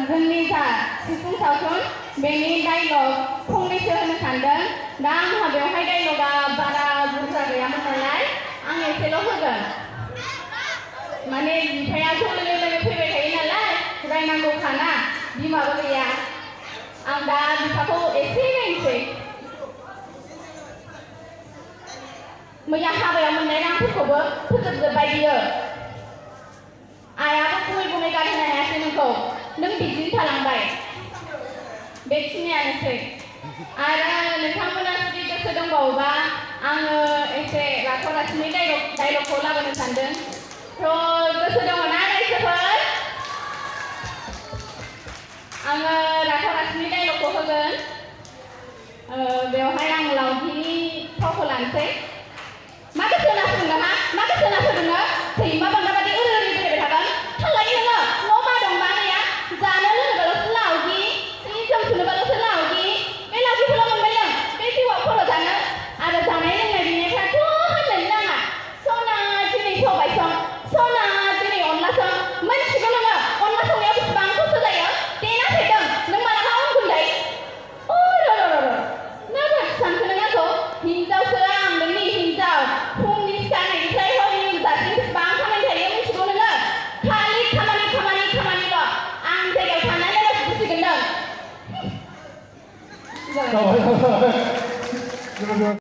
जोंनि जा सिफुं सावथुन बेनि डाइलग फंनैसो होनो सानदों दा आंहा बेवहाय डाइलगा बारा बुरजा गैयामोन नालाय आं एसेल' होगोन माने बिफाया ज' लोगो लोगो फैबाय थायो नालाय रायनांगौखाना बिमाबो गैया आं दा बिफाखौ एसे नायनोसै मैया हाबायाव मोननाय रांफोरखौबो फोजोबजोब्बाय बियो आइयाबो गुमै गुमै गारहोनो हायासै नोंखौ नों बिदिनो थालांबाय बेखिनियानोसै आरो नोंथांमोना जुदि गोसो दंबावोबा आङो एसे राथ'रासिनि डाइलगखौ लाबोनो सानदों थ' गोसो दङ ना रायजोफोर आङो राथ'रासिनि डाइलगखौ होगोन बेवहाय आं लावथिनि फावखौ लानोसै मा गोसो होना फुदुंनो हा मा गोसो होना फुदुंनो सैमा बांगा बादि ओरै बेरायबाय थागोन थांलाय नोङो न' मा दं मा गैया जानो लोंनोबाल'सो लावगि सि जोम सुनोबाल'सो लावगि बे लावगिखौल' मोनबाय नों बे जिउआव खर' जानो आरो जानाय लोंनाय बिनिफ्राथ' होननोनो नाङा सना दिनै सबाय सं सना दिनै अनला सं मोनथिगौ नोङो अनला संनायाव बेसेबां खस्थ' जायो देना फैदों नों मालाबा अन गुन्दै नाथाय सानखो नों आंखौ हिनजावसो आं नोंनि हिनजाव फुंनि सिखारनायनिफ्राय हरनि उन्दुजासिम बेसेबां खामानि थायो मिथिगौ नोङो खालि खामानिल' आं जायगायाव थानानै गोसो बुसिगोन नों